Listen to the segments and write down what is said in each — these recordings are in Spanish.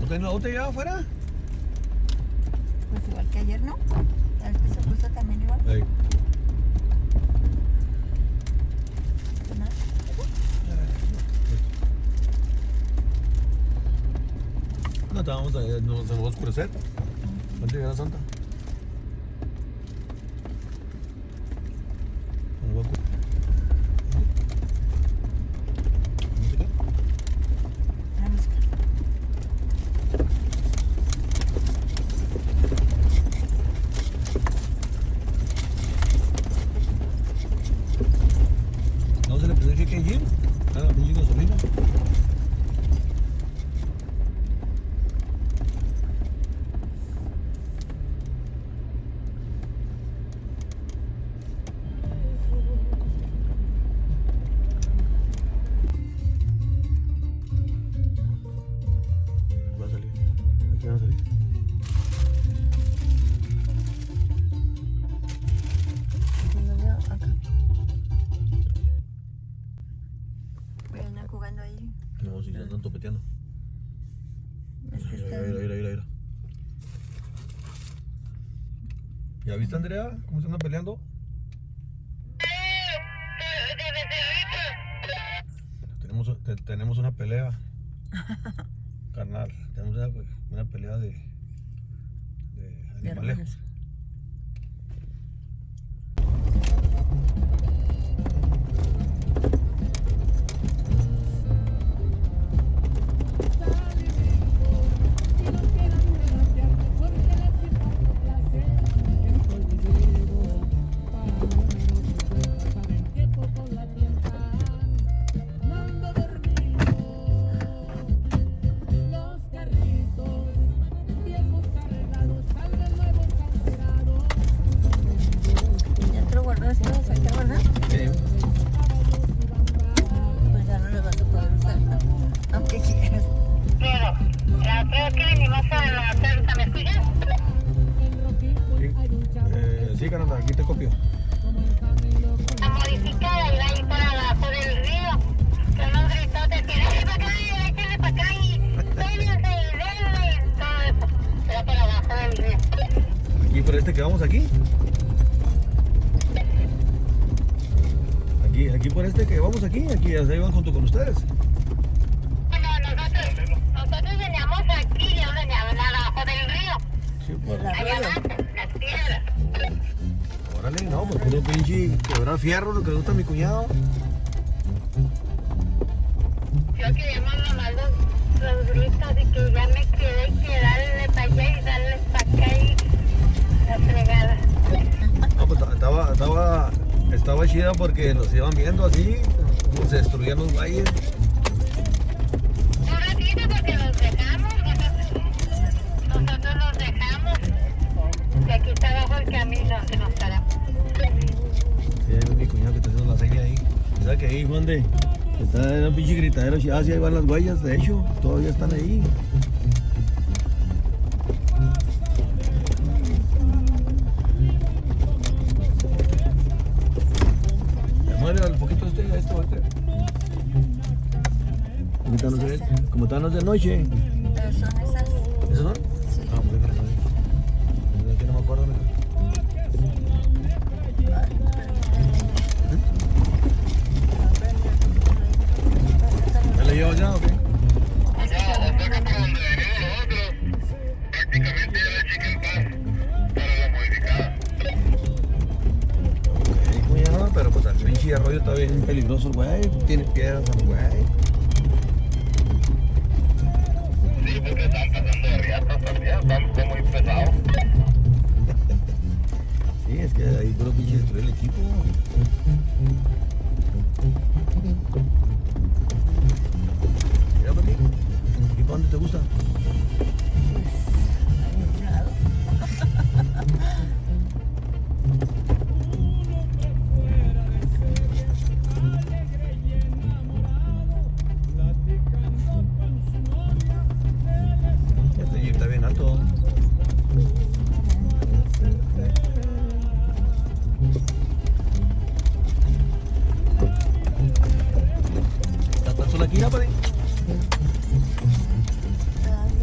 traen la otra ya afuera? Pues igual que ayer, ¿no? El que se puso también igual. Ey. No te vamos a, no se nos va a oscurecer. ¿Cuánto llegará Santa? Nos va a oscurecer. La música. ¿No se le presenta que hay Jim? Ah, la pinche gasolina. Va a salir. Aquí van a salir. Yo lo veo acá. Vienen jugando ahí. No, si ya andan topeteando. Es que está... Mira. ¿Ya viste, Andrea? ¿Cómo se andan peleando? Tenemos una pelea. Carnal, tenemos una pelea de animales. hermanos. ¿Ya te lo guardaste? ¿Hay que guardar? Pues ya no lo vas a poder usar, aunque quieras. Pero, creo que venimos a la Santa, ¿me escuchas? Sí, carnal, aquí te copio. La modificada y va ahí para abajo del río. Son los gritotes que déjale para acá, échale para acá y pélense y denle y todo eso. Pero para abajo del río. Aquí por este que vamos aquí. Aquí por este que vamos aquí ahí van junto con ustedes. Bueno, nosotros veníamos aquí y ellos venían abajo del río. Sí, por... Allá abajo, las piedras. Órale, no, pues puro pinche quebrar fierro, lo que le gusta a mi cuñado. Yo queríamos nomás los gritos de que ya me quedé y que darle para allá y darle para acá y la fregada. No, pues estaba chida porque los iban viendo así, cómo se destruían los valles. Un ratito porque los dejamos, nosotros los dejamos. Y aquí está abajo el camino que nos paramos. Sí, mi cuñado que está haciendo la seña ahí. ¿Sabes que ahí, Juan de? Está en un pinche gritadero, ah, sí, ahí van las huellas, de hecho, todavía están ahí. Muere al poquito a este o este. Como están de noche. Pero son esas. ¿Esos son? Sí. Ah, pues déjame saber. Que no me acuerdo. ¿Ya le llevo ya o qué? No, o sea que por donde venimos nosotros, prácticamente era chicken pass para la modificada. Muy bien, pero pues el pinche arroyo está bien peligroso, güey. Tiene piedras, güey. Sí, porque están pasando de riatas también, están muy pesados. Sí, es que ahí puro pinche destruir el equipo. Mira, papi. ¿Y para dónde te gusta? A ningún lado. Este jeep está bien alto. ¿Estás sola aquí, Napari? Todavía.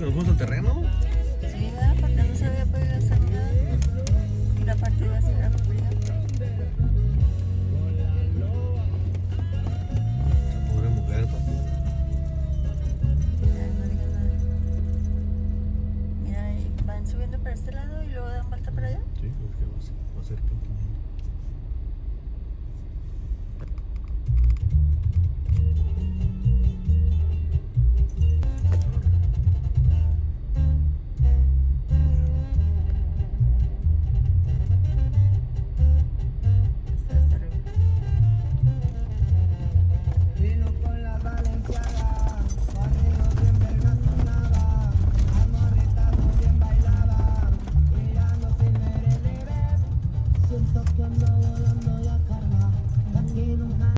que nos fuimos al terreno. Sí, ¿verdad? Porque no se había podido hacer nada. Y la partida se era fría. La pobre mujer, pa. Ya, no digan nada. Mira, ahí van subiendo para este lado y luego dan vuelta para allá. Sí, pues que va a ser pinky.